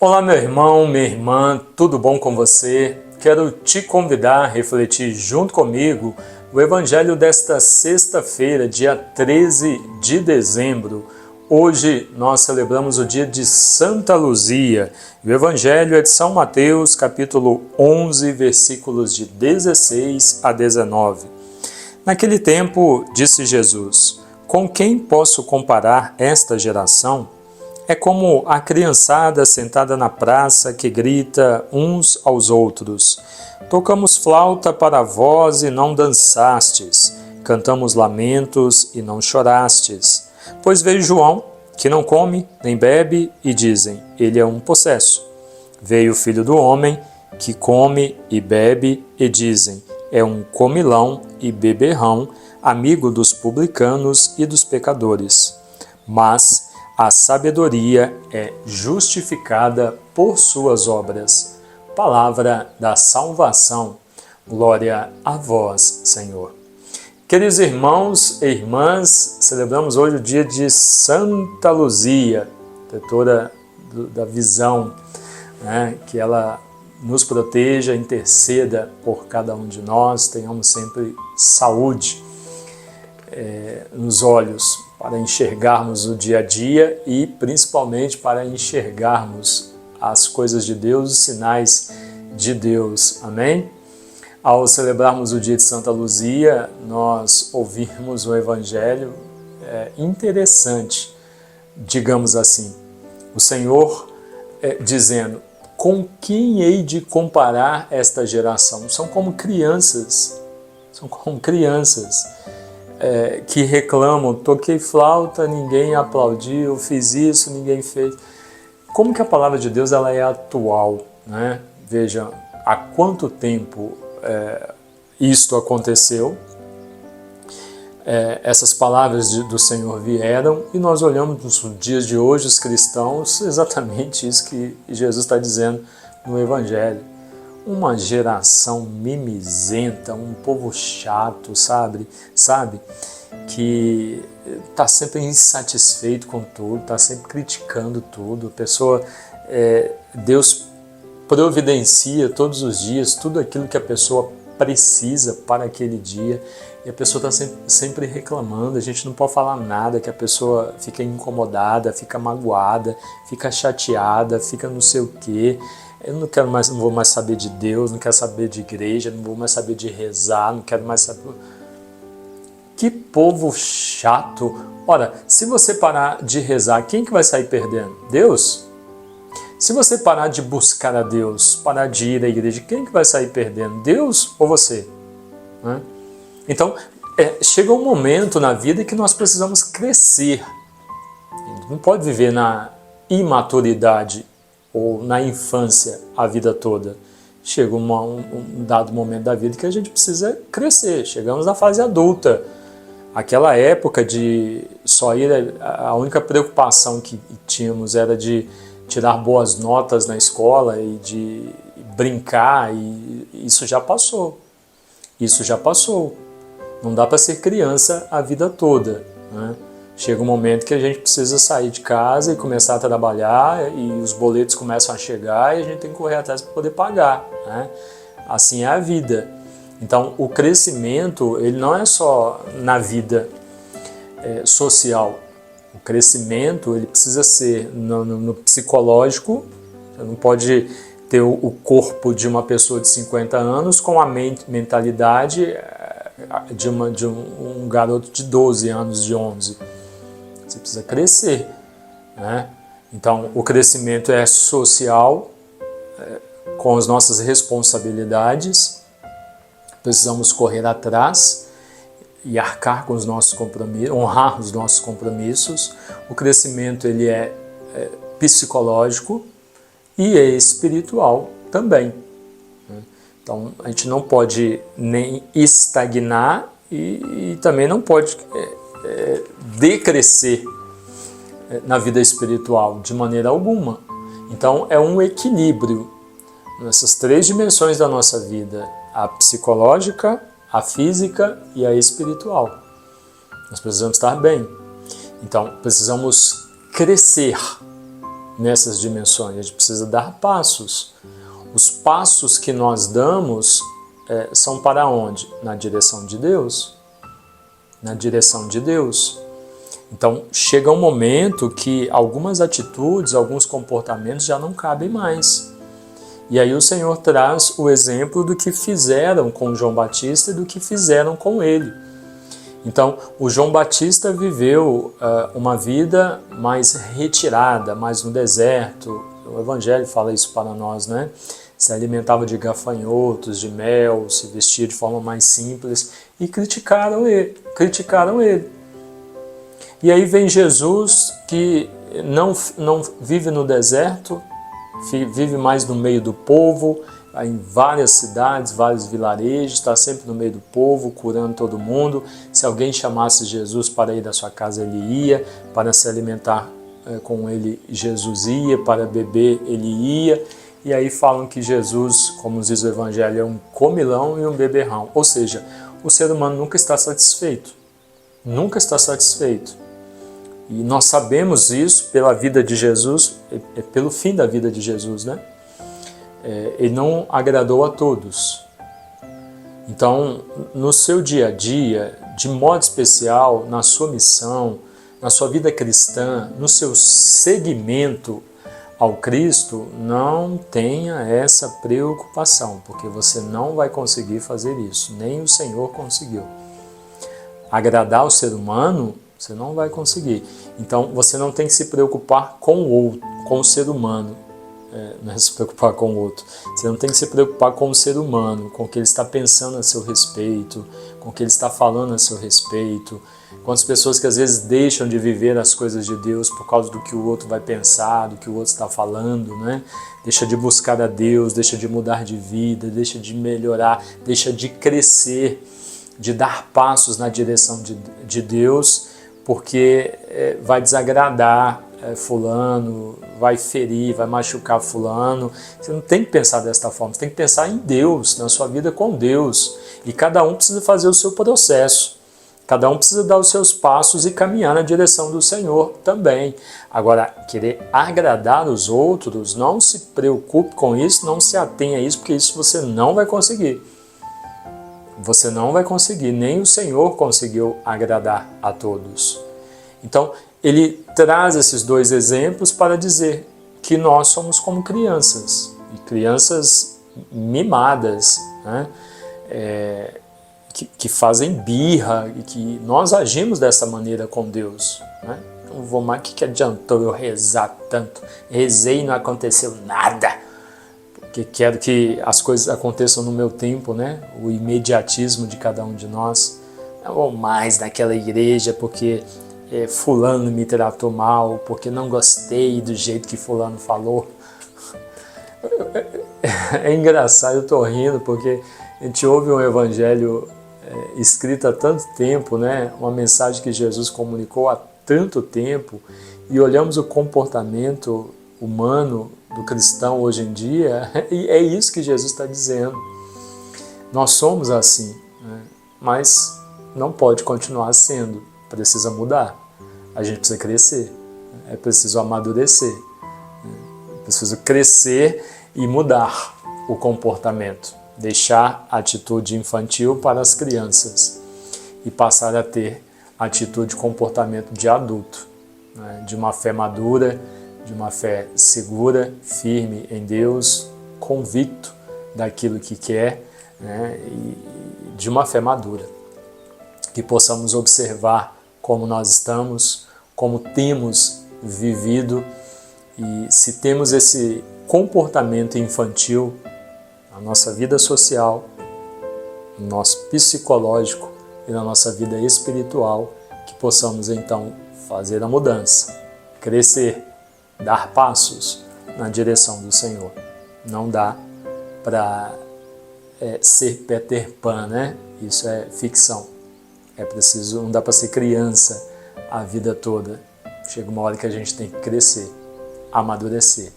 Olá, meu irmão, minha irmã, tudo bom com você? Quero te convidar a refletir junto comigo o Evangelho desta sexta-feira, dia 13 de dezembro. Hoje nós celebramos o dia de Santa Luzia. O Evangelho é de São Mateus, capítulo 11, versículos de 16 a 19. Naquele tempo, disse Jesus: com quem posso comparar esta geração? É como a criançada sentada na praça que grita uns aos outros: tocamos flauta para vós e não dançastes, cantamos lamentos e não chorastes. Pois veio João, que não come nem bebe, e dizem: ele é um possesso. Veio o Filho do Homem, que come e bebe, e dizem: é um comilão e beberrão, amigo dos publicanos e dos pecadores. Mas a sabedoria é justificada por suas obras. Palavra da salvação. Glória a vós, Senhor. Queridos irmãos e irmãs, celebramos hoje o dia de Santa Luzia, protetora da visão, né? Que ela nos proteja, interceda por cada um de nós, tenhamos sempre saúde nos olhos, para enxergarmos o dia a dia e principalmente para enxergarmos as coisas de Deus, os sinais de Deus. Amém? Ao celebrarmos o dia de Santa Luzia, nós ouvimos o Evangelho interessante, digamos assim. O Senhor dizendo: com quem hei de comparar esta geração? São como crianças, que reclamam: toquei flauta, ninguém aplaudiu, fiz isso, ninguém fez. Como que a palavra de Deus ela é atual, né? Veja, há quanto tempo isto aconteceu, essas palavras do Senhor vieram, e nós olhamos nos dias de hoje, os cristãos, exatamente isso que Jesus está dizendo no Evangelho. Uma geração mimizenta, um povo chato, sabe? Que está sempre insatisfeito com tudo, está sempre criticando tudo. A pessoa, Deus providencia todos os dias tudo aquilo que a pessoa precisa para aquele dia, e a pessoa está sempre reclamando. A gente não pode falar nada, que a pessoa fica incomodada, fica magoada, fica chateada, fica não sei o quê. Eu não vou mais saber de Deus, não quero saber de igreja, não vou mais saber de rezar, não quero mais saber. Que povo chato! Ora, se você parar de rezar, quem que vai sair perdendo? Deus? Se você parar de buscar a Deus, parar de ir à igreja, quem que vai sair perdendo? Deus ou você? Né? Então, chega um momento na vida que nós precisamos crescer. Não pode viver na imaturidade ou na infância a vida toda. Chega um dado momento da vida que a gente precisa crescer. Chegamos na fase adulta. Aquela época de só ir, a única preocupação que tínhamos era de tirar boas notas na escola e de brincar, e isso já passou. Isso já passou. Não dá para ser criança a vida toda, né? Chega um momento que a gente precisa sair de casa e começar a trabalhar, e os boletos começam a chegar e a gente tem que correr atrás para poder pagar, né? Assim é a vida. Então, o crescimento, ele não é só na vida social. O crescimento, ele precisa ser no psicológico. Você não pode ter o corpo de uma pessoa de 50 anos com a mentalidade de um garoto de 12 anos, de 11. Você precisa crescer, né? Então, o crescimento é social, com as nossas responsabilidades. Precisamos correr atrás e arcar com os nossos compromissos, honrar os nossos compromissos. O crescimento ele é psicológico e é espiritual também. Então, a gente não pode nem estagnar e também não pode decrescer na vida espiritual de maneira alguma. Então, é um equilíbrio nessas três dimensões da nossa vida: a psicológica, a física e a espiritual. Nós precisamos estar bem. Então, precisamos crescer nessas dimensões, a gente precisa dar passos. Os passos que nós damos são para onde? Na direção de Deus. Na direção de Deus. Então, chega um momento que algumas atitudes, alguns comportamentos já não cabem mais. E aí o Senhor traz o exemplo do que fizeram com João Batista e do que fizeram com ele. Então, o João Batista viveu uma vida mais retirada, mais no deserto. O Evangelho fala isso para nós, né? Se alimentava de gafanhotos, de mel, se vestia de forma mais simples e criticaram ele. E aí vem Jesus, que não vive no deserto, vive mais no meio do povo, em várias cidades, vários vilarejos, está sempre no meio do povo, curando todo mundo. Se alguém chamasse Jesus para ir da sua casa, ele ia, para se alimentar com ele, Jesus ia, para beber, ele ia. E aí falam que Jesus, como diz o Evangelho, é um comilão e um beberrão. Ou seja, o ser humano nunca está satisfeito. Nunca está satisfeito. E nós sabemos isso pela vida de Jesus, pelo fim da vida de Jesus, né? Ele não agradou a todos. Então, no seu dia a dia, de modo especial, na sua missão, na sua vida cristã, no seu seguimento ao Cristo, não tenha essa preocupação, porque você não vai conseguir fazer isso, nem o Senhor conseguiu. Agradar o ser humano, você não vai conseguir. Então, você não tem que se preocupar com o outro, com o ser humano. Não é se preocupar com o outro. Você não tem que se preocupar com o ser humano, com o que ele está pensando a seu respeito, com o que ele está falando a seu respeito. Com as pessoas que às vezes deixam de viver as coisas de Deus por causa do que o outro vai pensar, do que o outro está falando, né? Deixa de buscar a Deus, deixa de mudar de vida, deixa de melhorar, deixa de crescer, de dar passos na direção de Deus, porque vai desagradar fulano, vai ferir, vai machucar fulano. Você não tem que pensar desta forma, você tem que pensar em Deus, na sua vida com Deus. E cada um precisa fazer o seu processo. Cada um precisa dar os seus passos e caminhar na direção do Senhor também. Agora, querer agradar os outros, não se preocupe com isso, não se atenha a isso, porque isso você não vai conseguir. Você não vai conseguir, nem o Senhor conseguiu agradar a todos. Então, ele traz esses dois exemplos para dizer que nós somos como crianças, e crianças mimadas, né? Que fazem birra e que nós agimos dessa maneira com Deus, né? Não vou mais, que adiantou eu rezar tanto? Rezei e não aconteceu nada, porque quero que as coisas aconteçam no meu tempo, né? O imediatismo de cada um de nós. Não vou mais naquela igreja porque fulano me tratou mal, porque não gostei do jeito que fulano falou. É engraçado, eu estou rindo porque a gente ouve um evangelho escrito há tanto tempo, né? Uma mensagem que Jesus comunicou há tanto tempo, e olhamos o comportamento humano do cristão hoje em dia, e é isso que Jesus está dizendo. Nós somos assim, né? Mas não pode continuar sendo, precisa mudar. A gente precisa crescer, é preciso amadurecer, é preciso crescer e mudar o comportamento. Deixar a atitude infantil para as crianças e passar a ter atitude e comportamento de adulto, né? De uma fé madura, de uma fé segura, firme em Deus, convicto daquilo que quer, né? E de uma fé madura. Que possamos observar como nós estamos, como temos vivido, e se temos esse comportamento infantil na nossa vida social, no nosso psicológico e na nossa vida espiritual, que possamos então fazer a mudança, crescer, dar passos na direção do Senhor. Não dá para ser Peter Pan, né? Isso é ficção. É preciso, não dá para ser criança a vida toda. Chega uma hora que a gente tem que crescer, amadurecer,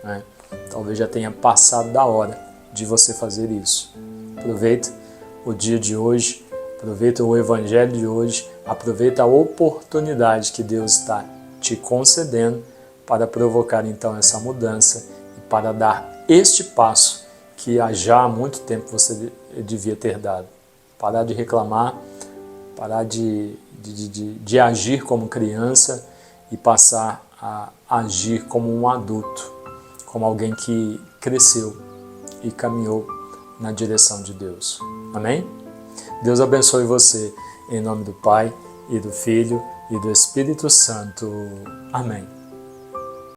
né? Talvez já tenha passado da hora de você fazer isso. Aproveita o dia de hoje, aproveita o evangelho de hoje, aproveita a oportunidade que Deus está te concedendo para provocar então essa mudança e para dar este passo que já há muito tempo você devia ter dado. Parar de reclamar, parar de agir como criança e passar a agir como um adulto, como alguém que cresceu e caminhou na direção de Deus. Amém? Deus abençoe você, em nome do Pai, e do Filho, e do Espírito Santo. Amém.